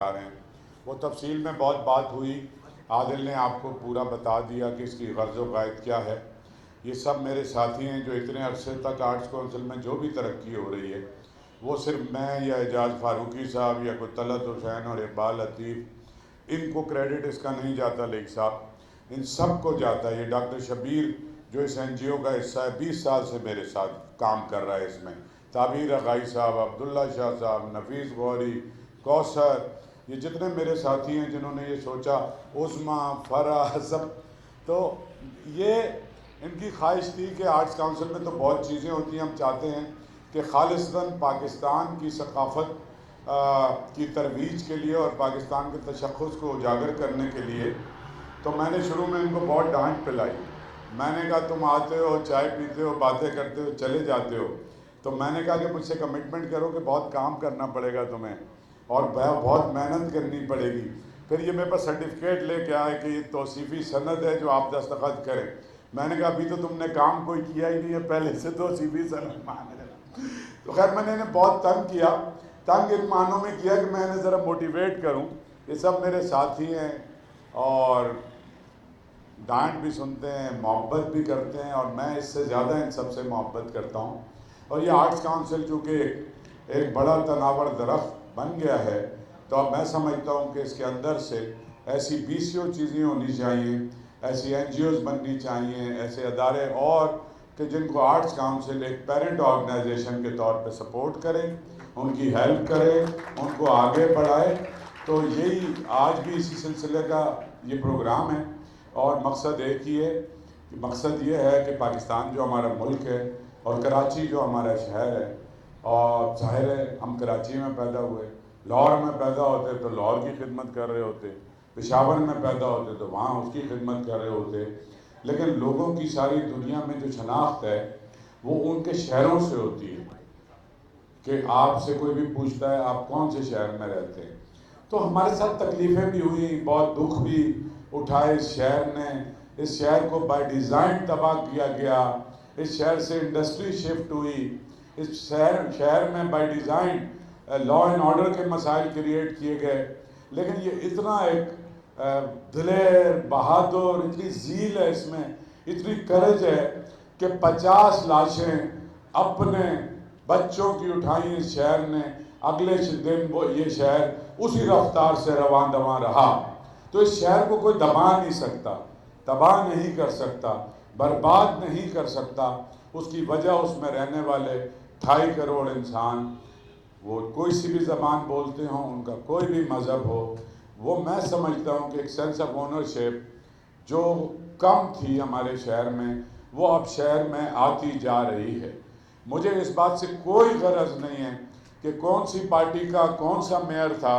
آ رہے ہیں وہ تفصیل میں بہت بات ہوئی. عادل نے آپ کو پورا بتا دیا کہ اس کی غرض و قائد کیا ہے. یہ سب میرے ساتھی ہیں جو اتنے عرصے تک آرٹس کونسل میں جو بھی ترقی ہو رہی ہے وہ صرف میں یا اعجاز فاروقی صاحب یا کوئی طلعت حسین اور اقبال لطیف ان کو کریڈٹ اس کا نہیں جاتا. لیک صاحب ان سب کو جاتا ہے. یہ ڈاکٹر شبیر جو اس این جی او کا حصہ ہے 20 سال سے میرے ساتھ کام کر رہا ہے اس میں. تعبیر اغائی صاحب، عبداللہ شاہ صاحب، نفیس غوری، کوثر، یہ جتنے میرے ساتھی ہیں جنہوں نے یہ سوچا، عظمیٰ، فرح، سب. تو یہ ان کی خواہش تھی کہ آرٹس کونسل میں تو بہت چیزیں ہوتی ہیں، ہم چاہتے ہیں کہ خالصتاً پاکستان کی ثقافت کی ترویج کے لیے اور پاکستان کے تشخص کو اجاگر کرنے کے لیے. تو میں نے شروع میں ان کو بہت ڈانٹ پلائی. میں نے کہا تم آتے ہو، چائے پیتے ہو، باتیں کرتے ہو، چلے جاتے ہو. تو میں نے کہا کہ مجھ سے کمٹمنٹ کرو کہ بہت کام کرنا پڑے گا تمہیں اور بہت محنت کرنی پڑے گی. پھر یہ میرے پاس سرٹیفکیٹ لے کے آئے کہ یہ توصیفی سند ہے جو آپ دستخط کریں. میں نے کہا ابھی تو تم نے کام کوئی کیا ہی نہیں ہے، پہلے سے توصیفی سند مانگ رہے. تو خیر میں نے انہیں بہت تنگ کیا. تنگ ان معنوں میں کیا کہ میں انہیں ذرا موٹیویٹ کروں. یہ سب میرے ساتھی ہیں اور ڈانٹ بھی سنتے ہیں، محبت بھی کرتے ہیں، اور میں اس سے زیادہ ان سب سے محبت کرتا ہوں. اور یہ آرٹس کونسل چونکہ ایک بڑا تناور درخت بن گیا ہے تو اب میں سمجھتا ہوں کہ اس کے اندر سے ایسی BCO چیزیں ہونی چاہیے، ایسی NGOs بننی چاہیے، ایسے ادارے اور کہ جن کو آرٹس کونسل ایک پیرنٹ آرگنائزیشن کے طور پہ سپورٹ کرے، ان کی ہیلپ کرے، ان کو آگے بڑھائے. تو یہی آج بھی اسی سلسلے کا یہ پروگرام ہے اور مقصد ایک ہی ہے. مقصد یہ ہے کہ پاکستان جو ہمارا ملک ہے اور کراچی جو ہمارا شہر ہے، اور ظاہر ہے ہم کراچی میں پیدا ہوئے، لاہور میں پیدا ہوتے تو لاہور کی خدمت کر رہے ہوتے، پشاور میں پیدا ہوتے تو وہاں اس کی خدمت کر رہے ہوتے. لیکن لوگوں کی ساری دنیا میں جو شناخت ہے وہ ان کے شہروں سے ہوتی ہے کہ آپ سے کوئی بھی پوچھتا ہے آپ کون سے شہر میں رہتے ہیں. تو ہمارے ساتھ تکلیفیں بھی ہوئیں، بہت دکھ بھی اٹھائے. اس شہر نے، اس شہر کو بائی ڈیزائن تباہ کیا گیا. اس شہر سے انڈسٹری شفٹ ہوئی. اس شہر میں by design law and order کے مسائل کریٹ کیے گئے. لیکن یہ اتنا ایک دلیر، بہادر، اتنی ذیل ہے اس میں، اتنی کرج ہے کہ 50 لاشیں اپنے بچوں کی اٹھائیں اس شہر نے. اگلے دن وہ یہ شہر اسی رفتار سے رواں دواں رہا. تو اس شہر کو کوئی دبا نہیں سکتا، تباہ نہیں کر سکتا، برباد نہیں کر سکتا. اس کی وجہ اس میں رہنے والے 2.5 کروڑ انسان، وہ کوئی سی بھی زبان بولتے ہوں، ان کا کوئی بھی مذہب ہو، وہ میں سمجھتا ہوں کہ ایک سینس آف اونرشپ جو کم تھی ہمارے شہر میں وہ اب شہر میں آتی جا رہی ہے. مجھے اس بات سے کوئی غرض نہیں ہے کہ کون سی پارٹی کا کون سا میئر تھا.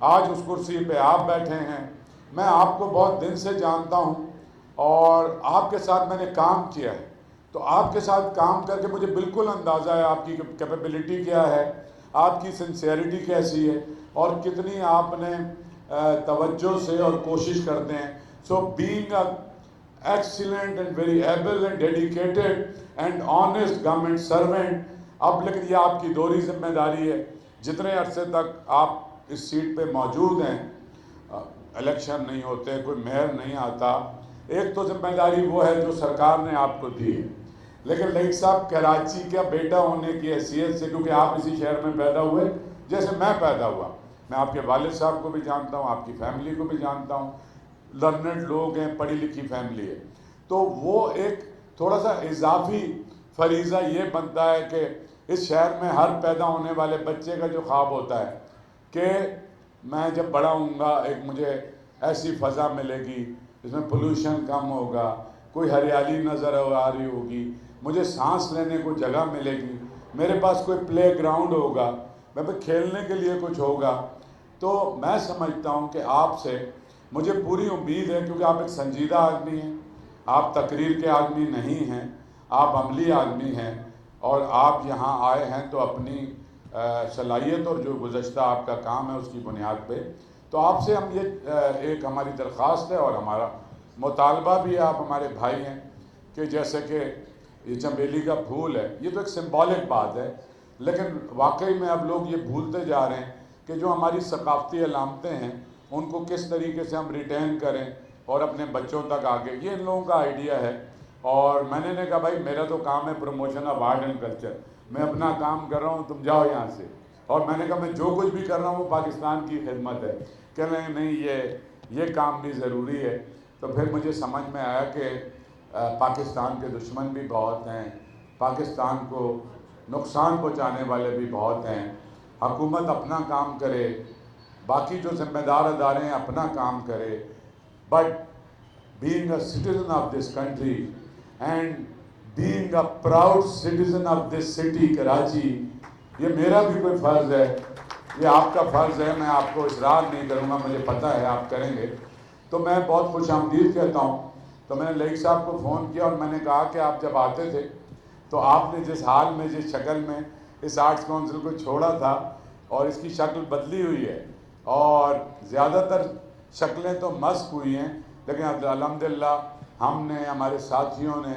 آج اس کرسی پہ آپ بیٹھے ہیں، میں آپ کو بہت دن سے جانتا ہوں اور آپ کے ساتھ میں نے کام کیا ہے. تو آپ کے ساتھ کام کر کے مجھے بالکل اندازہ ہے آپ کی کیپیبلٹی کیا ہے، آپ کی سنسیئرٹی کیسی ہے اور کتنی آپ نے توجہ سے اور کوشش کرتے ہیں. So being a excellent and very able and dedicated and honest government servant. اب لیکن یہ آپ کی دوہری ذمہ داری ہے. جتنے عرصے تک آپ اس سیٹ پہ موجود ہیں، الیکشن نہیں ہوتے، کوئی میئر نہیں آتا، ایک تو ذمہ داری وہ ہے جو سرکار نے آپ کو دی ہے. لیکن لیک صاحب کراچی کا بیٹا ہونے کی حیثیت سے، کیونکہ آپ اسی شہر میں پیدا ہوئے جیسے میں پیدا ہوا، میں آپ کے والد صاحب کو بھی جانتا ہوں، آپ کی فیملی کو بھی جانتا ہوں، لرنڈ لوگ ہیں، پڑھی لکھی فیملی ہے. تو وہ ایک تھوڑا سا اضافی فریضہ یہ بنتا ہے کہ اس شہر میں ہر پیدا ہونے والے بچے کا جو خواب ہوتا ہے کہ میں جب بڑا ہوں گا ایک مجھے ایسی فضا ملے گی جس میں پولوشن کم ہوگا، کوئی ہریالی نظر آ رہی ہوگی، مجھے سانس لینے کو جگہ ملے گی، میرے پاس کوئی پلے گراؤنڈ ہوگا، میں پہ کھیلنے کے لیے کچھ ہوگا. تو میں سمجھتا ہوں کہ آپ سے مجھے پوری امید ہے، کیونکہ آپ ایک سنجیدہ آدمی ہیں، آپ تقریر کے آدمی نہیں ہیں، آپ عملی آدمی ہیں اور آپ یہاں آئے ہیں تو اپنی صلاحیت اور جو گزشتہ آپ کا کام ہے اس کی بنیاد پہ. تو آپ سے ہم یہ ایک ہماری درخواست ہے اور ہمارا مطالبہ بھی ہے، آپ ہمارے بھائی ہیں، کہ جیسے کہ یہ چنبیلی کا پھول ہے، یہ تو ایک سمبولک بات ہے، لیکن واقعی میں اب لوگ یہ بھولتے جا رہے ہیں کہ جو ہماری ثقافتی علامتیں ہیں ان کو کس طریقے سے ہم ریٹین کریں اور اپنے بچوں تک آگے، یہ ان لوگوں کا آئیڈیا ہے۔ اور میں نے کہا بھائی میرا تو کام ہے promotion of art and culture, میں اپنا کام کر رہا ہوں، تم جاؤ یہاں سے۔ اور میں نے کہا میں جو کچھ بھی کر رہا ہوں وہ پاکستان کی خدمت ہے۔ کہہ رہے ہیں نہیں یہ کام بھی ضروری ہے۔ تو پھر مجھے سمجھ میں آیا کہ پاکستان کے دشمن بھی بہت ہیں، پاکستان کو نقصان پہنچانے والے بھی بہت ہیں۔ حکومت اپنا کام کرے، باقی جو ذمہ دار ادارے ہیں اپنا کام کرے، but being a citizen of this country and being a proud citizen of this city Karachi, یہ میرا بھی کوئی فرض ہے، یہ آپ کا فرض ہے، میں آپ کو اصرار نہیں کروں گا، مجھے پتہ ہے آپ کریں گے۔ تو میں بہت خوش آمدید کہتا ہوں۔ تو میں نے لائق صاحب کو فون کیا اور میں نے کہا کہ آپ جب آتے تھے تو آپ نے جس حال میں جس شکل میں اس آرٹس کونسل کو چھوڑا تھا اور اس کی شکل بدلی ہوئی ہے، اور زیادہ تر شکلیں تو مسخ ہوئی ہیں، لیکن الحمدللہ ہم نے، ہمارے ساتھیوں نے،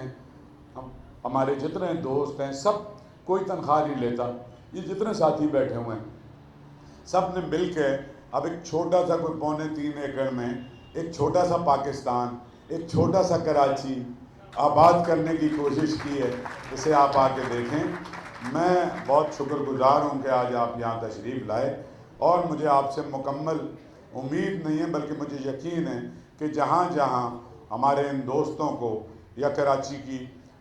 ہمارے جتنے دوست ہیں، سب کوئی تنخواہ نہیں لیتا، یہ جتنے ساتھی بیٹھے ہوئے ہیں سب نے مل کے اب ایک چھوٹا سا کوئی 3.25 ایکڑ میں ایک چھوٹا سا پاکستان، ایک چھوٹا سا کراچی آباد کرنے کی کوشش کی ہے۔ اسے آپ آ کے دیکھیں۔ میں بہت شکر گزار ہوں کہ آج آپ یہاں تشریف لائے، اور مجھے آپ سے مکمل امید نہیں ہے بلکہ مجھے یقین ہے کہ جہاں جہاں ہمارے ان دوستوں کو یا کراچی کی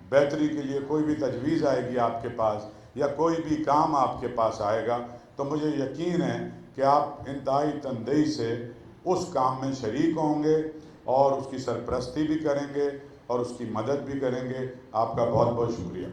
بہتری کے لیے کوئی بھی تجویز آئے گی آپ کے پاس، یا کوئی بھی کام آپ کے پاس آئے گا، تو مجھے یقین ہے کہ آپ انتہائی تندہی سے اس کام میں شریک ہوں گے اور اس کی سرپرستی بھی کریں گے اور اس کی مدد بھی کریں گے۔ آپ کا بہت بہت شکریہ۔